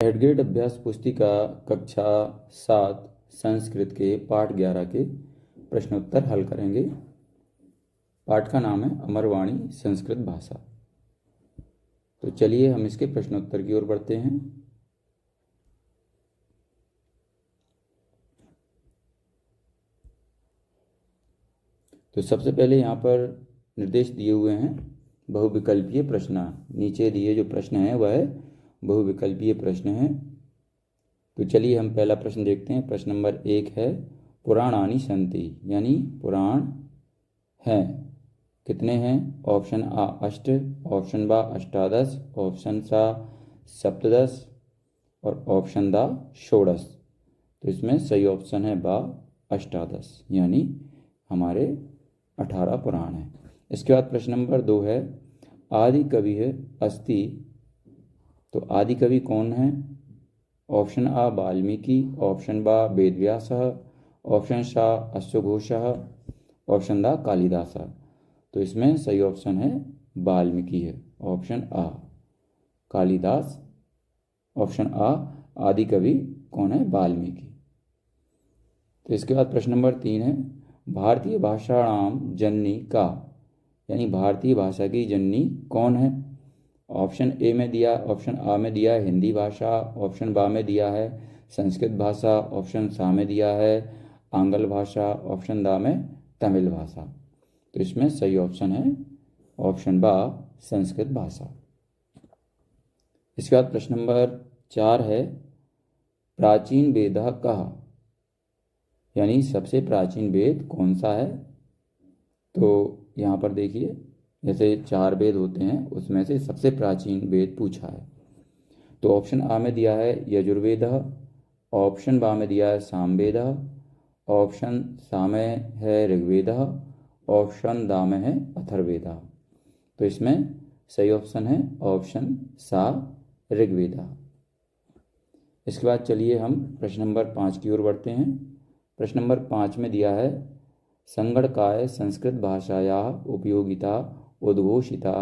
Third grade अभ्यास पुस्तिका कक्षा 7 संस्कृत के पाठ 11 के प्रश्नोत्तर हल करेंगे। पाठ का नाम है अमरवाणी संस्कृत भाषा। तो चलिए हम इसके प्रश्नोत्तर की ओर बढ़ते हैं। तो सबसे पहले यहाँ पर निर्देश दिए हुए हैं बहुविकल्पीय प्रश्न। नीचे दिए जो प्रश्न हैं वह बहुविकल्पीय प्रश्न हैं। तो चलिए हम पहला प्रश्न देखते हैं। प्रश्न नंबर 1 है पुराणानि सन्ति, यानी पुराण हैं, कितने हैं? ऑप्शन आ 8, ऑप्शन बा 18, ऑप्शन सा 17 और ऑप्शन दा 16। तो इसमें सही ऑप्शन है बा 18, यानी हमारे 18 पुराण हैं। इसके बाद प्रश्न नंबर 2 है आदि कवि है अस्ति। तो आदि कवि कौन है? ऑप्शन आ वाल्मीकि, ऑप्शन बा वेदव्यास, ऑप्शन सा अश्वघोष, ऑप्शन दा कालिदास। तो इसमें सही ऑप्शन है वाल्मीकि है, ऑप्शन आ कालिदास। ऑप्शन आ आदि कवि कौन है? वाल्मीकि। तो इसके बाद प्रश्न नंबर 3 है भारतीय भाषाणाम जननी का, यानी भारतीय भाषा की जननी कौन है? ऑप्शन ए में दिया, ऑप्शन आ में दिया है हिंदी भाषा, ऑप्शन बा में दिया है संस्कृत भाषा, ऑप्शन सा में दिया है आंग्ल भाषा, ऑप्शन दा में तमिल भाषा। तो इसमें सही ऑप्शन है ऑप्शन बा संस्कृत भाषा। इसके बाद प्रश्न नंबर 4 है प्राचीन वेदः कः, यानी सबसे प्राचीन वेद कौन सा है? तो यहाँ पर देखिए जैसे 4 वेद होते हैं उसमें से सबसे प्राचीन वेद पूछा है। तो ऑप्शन आ में दिया है यजुर्वेद, ऑप्शन बा में दिया है सामवेद, ऑप्शन सा में है ऋग्वेद, ऑप्शन दा में है अथर्ववेद। तो इसमें सही ऑप्शन है ऑप्शन सा ऋग्वेद। इसके बाद चलिए हम प्रश्न नंबर 5 की ओर बढ़ते हैं। प्रश्न नंबर 5 में दिया है संगणकाय संस्कृत भाषायाः उपयोगिता उद्घोषिता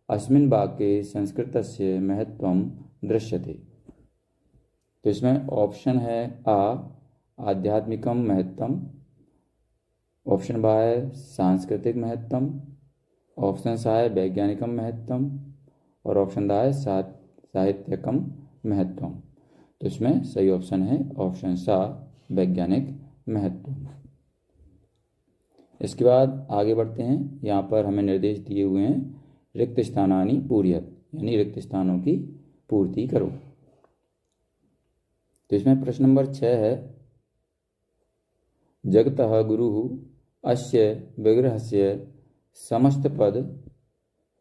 अस्मिन् वाक्ये संस्कृतस्य महत्त्वं दृश्यते। तो इसमें ऑप्शन है आ आध्यात्मिकम महत्तम, ऑप्शन बा है सांस्कृतिक महत्तम, ऑप्शन सा है वैज्ञानिकम महत्तम और ऑप्शन दा है साहित्यकम महत्तम। तो इसमें सही ऑप्शन है ऑप्शन सा वैज्ञानिक महत्व। इसके बाद आगे बढ़ते हैं। यहाँ पर हमें निर्देश दिए हुए हैं रिक्त स्थानानि पूरयत, यानी रिक्त स्थानों की पूर्ति करो। तो इसमें प्रश्न नंबर 6 है जगतः गुरुः अस्य विग्रहस्य समस्त पद,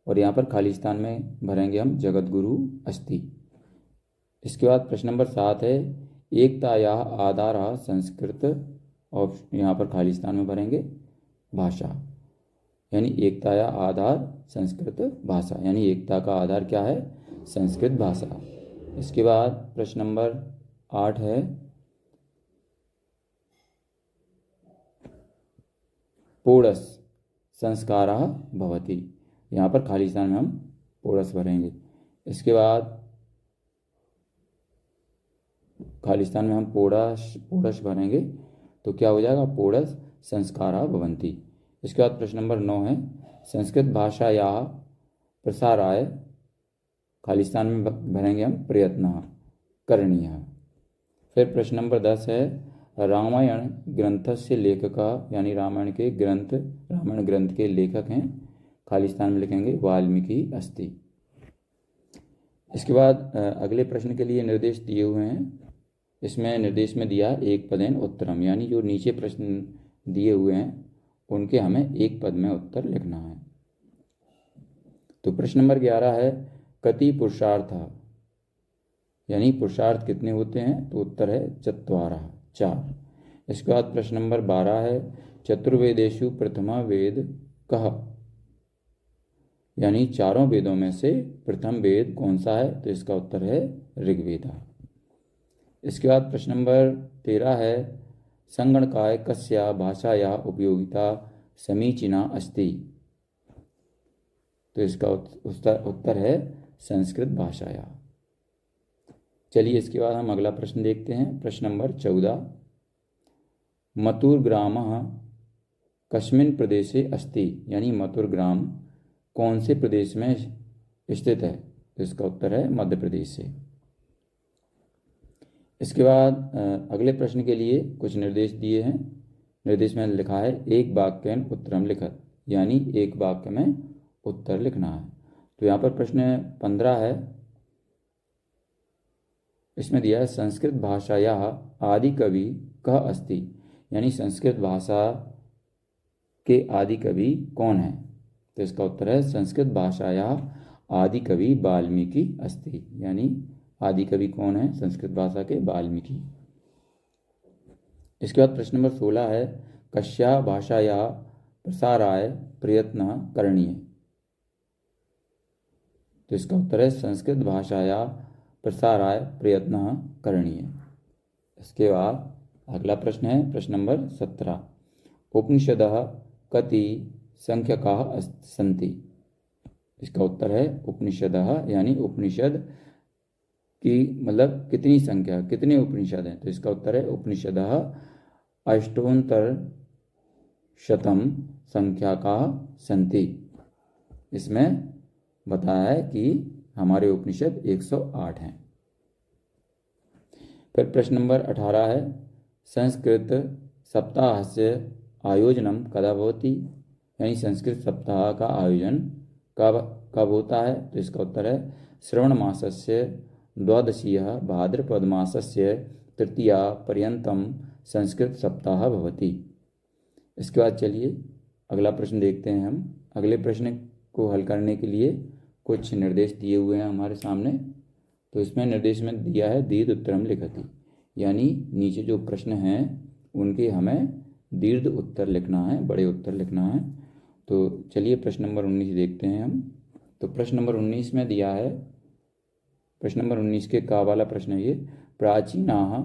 और यहाँ पर खाली स्थान में भरेंगे हम जगत गुरु अस्ति। इसके बाद प्रश्न नंबर 7 है एकतायाः आधारः संस्कृत, और यहाँ पर खाली स्थान में भरेंगे भाषा, यानी एकता या आधार संस्कृत भाषा, यानी एकता का आधार क्या है? संस्कृत भाषा। इसके बाद प्रश्न नंबर 8 है पोडस संस्कारः भवति। यहाँ पर खाली स्थान में हम पोडस भरेंगे। इसके बाद खाली स्थान में हम पोडस भरेंगे तो क्या हो जाएगा? पोडस संस्कारा भवन्ति। इसके बाद प्रश्न नंबर 9 है संस्कृत भाषायाः प्रसाराय, खाली स्थान में भरेंगे हम प्रयत्न करणीयः। फिर प्रश्न नंबर 10 है रामायण ग्रंथस्य लेखक, यानी रामायण ग्रंथ के लेखक हैं, खाली स्थान में लिखेंगे वाल्मीकि अस्ति। इसके बाद अगले प्रश्न के लिए निर्देश दिए हुए हैं। इसमें निर्देश में दिया एक पदेन उत्तरम, यानी जो नीचे प्रश्न दिए हुए हैं उनके हमें एक पद में उत्तर लिखना है। तो प्रश्न नंबर 11 है कति पुरुषार्थ, यानी पुरुषार्थ कितने होते हैं? तो उत्तर है चत्वारः, 4। इसके बाद प्रश्न नंबर 12 है चतुर्वेदेषु प्रथमा वेद कः, यानी चारों वेदों में से प्रथम वेद कौन सा है? तो इसका उत्तर है ऋग्वेद। इसके बाद प्रश्न नंबर 13 है संगणकाय कस्या भाषाया उपयोगिता समीचीना अस्ति। तो इसका उत्तर है संस्कृत भाषाया। चलिए इसके बाद हम अगला प्रश्न देखते हैं। प्रश्न नंबर 14। मतुर ग्राम कस्मिन् प्रदेशे अस्ति, यानी मतुर ग्राम कौन से प्रदेश में स्थित है? तो इसका उत्तर है मध्य प्रदेश से। इसके बाद अगले प्रश्न के लिए कुछ निर्देश दिए हैं। निर्देश में लिखा है एक वाक्येन उत्तरम लिखत, यानी एक वाक्य में उत्तर लिखना है। तो यहाँ पर प्रश्न 15 है। इसमें दिया है संस्कृत भाषाया आदि कवि कः अस्ति, यानी संस्कृत भाषा के आदि कवि कौन है? तो इसका उत्तर है संस्कृत भाषाया आदि कवि वाल्मीकि अस्ति, यानी आदि कवि कौन है? संस्कृत भाषा के वाल्मीकि। इसके बाद प्रश्न नंबर 16 है कस्या भाषाया प्रसाराय प्रयत्न करणीय। तो इसका उत्तर है संस्कृत भाषाया प्रसाराय प्रयत्न करणीय। इसके बाद अगला प्रश्न है प्रश्न नंबर 17। उपनिषदः कति संख्यकाः सन्ति। इसका उत्तर है उपनिषदः, यानी उपनिषद की मतलब कितनी संख्या, कितने उपनिषद हैं? तो इसका उत्तर है उपनिषदः अष्टोत्तर शतम संख्याकाः सन्ति। इसमें बताया है कि हमारे उपनिषद 108 हैं। फिर प्रश्न नंबर 18 है संस्कृत सप्ताहस्य आयोजनम कदा भवति, यानी संस्कृत सप्ताह का आयोजन कब होता है? तो इसका उत्तर है श्रवण मासस्य द्वादशीयः भाद्रपद मासस्य तृतीया पर्यंतम संस्कृत सप्ताह भवति। इसके बाद चलिए अगला प्रश्न देखते हैं हम। अगले प्रश्न को हल करने के लिए कुछ निर्देश दिए हुए हैं हमारे सामने। तो इसमें निर्देश में दिया है दीर्घ उत्तरम लिखति, यानी नीचे जो प्रश्न हैं उनके हमें दीर्घ उत्तर लिखना है, बड़े उत्तर लिखना है। तो चलिए प्रश्न नंबर 19 देखते हैं हम। तो प्रश्न नंबर 19 में दिया है, प्रश्न नंबर 19 के का वाला प्रश्न है ये, प्राचीनाः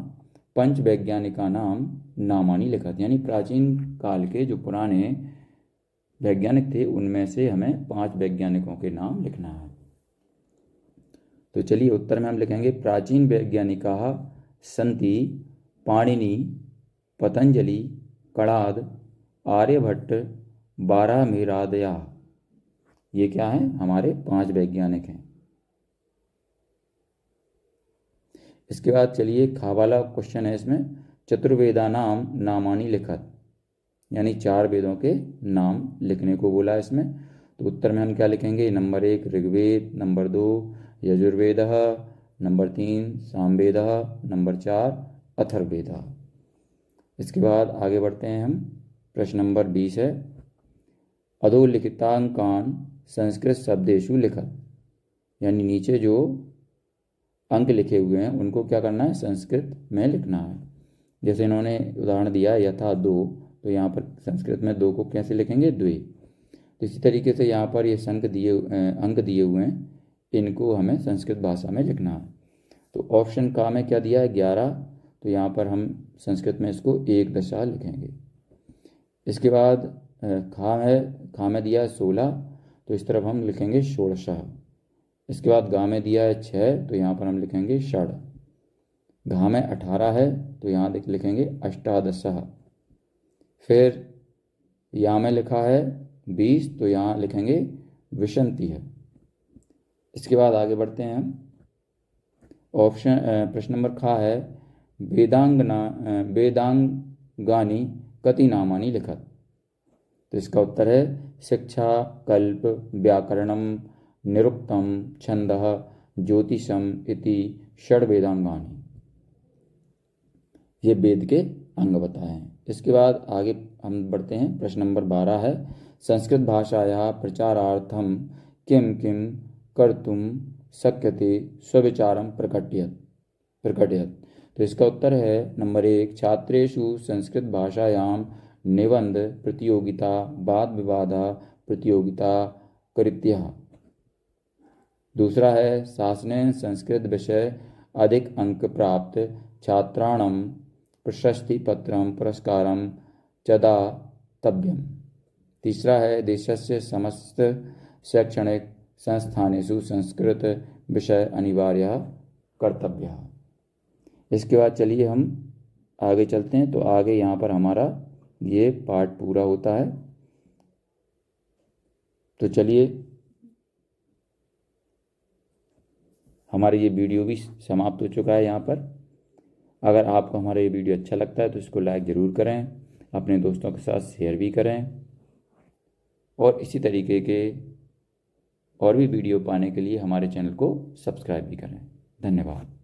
पंच वैज्ञानिकानां नामानि लिखत, यानी प्राचीन काल के जो पुराने वैज्ञानिक थे उनमें से हमें 5 वैज्ञानिकों के नाम लिखना है। तो चलिए उत्तर में हम लिखेंगे प्राचीन वैज्ञानिकाः सन्ति पाणिनि पतंजलि कणाद आर्यभट्ट बारामीरादयाः। ये क्या है? हमारे 5 वैज्ञानिक हैं। इसके बाद चलिए खा वाला क्वेश्चन है इसमें, चतुर्वेदानाम नामानि लिखत, यानी 4 वेदों के नाम लिखने को बोला है इसमें। तो उत्तर में हम क्या लिखेंगे? Number 1 Rigveda, number 2 Yajurveda, number 3 Samaveda, number 4 Atharvaveda. इसके बाद आगे बढ़ते हैं हम। प्रश्न नंबर 20 है अधोलिखितांकान संस्कृत शब्देषु लिखत, यानी नीचे जो अंक लिखे हुए हैं उनको क्या करना है? संस्कृत में लिखना है। जैसे इन्होंने उदाहरण दिया यथा 2, तो यहाँ पर संस्कृत में 2 को कैसे लिखेंगे? द्वे। तो इसी तरीके से यहाँ पर ये अंक दिए हुए हैं, इनको हमें संस्कृत भाषा में लिखना है। तो ऑप्शन का में क्या दिया है? 11, तो यहाँ पर हम संस्कृत में इसको 1 दशा लिखेंगे। इसके बाद खा में दिया है 16, तो इस तरफ हम लिखेंगे षोडशः। इसके बाद गा में दिया है 6, तो यहाँ पर हम लिखेंगे षड। घा में 18 है, तो यहाँ लिखेंगे अष्टादशः। फिर या में लिखा है 20, तो यहाँ लिखेंगे विशंति है। इसके बाद आगे बढ़ते हैं हम। प्रश्न नंबर खा है वेदांगानि कति नामानि लिखत। तो इसका उत्तर है शिक्षा, कल्प, व्याकरणम, निरुक्तम, छंदः, ज्योतिषम इति षड वेदांगानि। ये वेद के अंग बताए हैं। इसके बाद आगे हम बढ़ते हैं। प्रश्न नंबर 12 है संस्कृत भाषायाः प्रचारार्थम किम किम कर्तुम शक्यते स्वविचारम प्रकटयत। तो इसका उत्तर है नंबर 1 छात्रेषु संस्कृत भाषायां निबंध प्रतियोगिता वाद विवाद प्रतियोगिता कृत्यः। दूसरा है शासनेन संस्कृत विषय अधिक अंक प्राप्त छात्राणां प्रशस्ति पत्रम पुरस्कारम चदातव्यम। तीसरा है देशस्य समस्त शैक्षणिक संस्थानेषु संस्कृत विषय अनिवार्य कर्तव्य। इसके बाद चलिए हम आगे चलते हैं। तो आगे यहाँ पर हमारा ये पार्ट पूरा होता है। तो चलिए हमारी ये वीडियो भी समाप्त हो चुका है यहाँ पर। अगर आपको हमारा ये वीडियो अच्छा लगता है तो इसको लाइक ज़रूर करें, अपने दोस्तों के साथ शेयर भी करें, और इसी तरीके के और भी वीडियो पाने के लिए हमारे चैनल को सब्सक्राइब भी करें। धन्यवाद।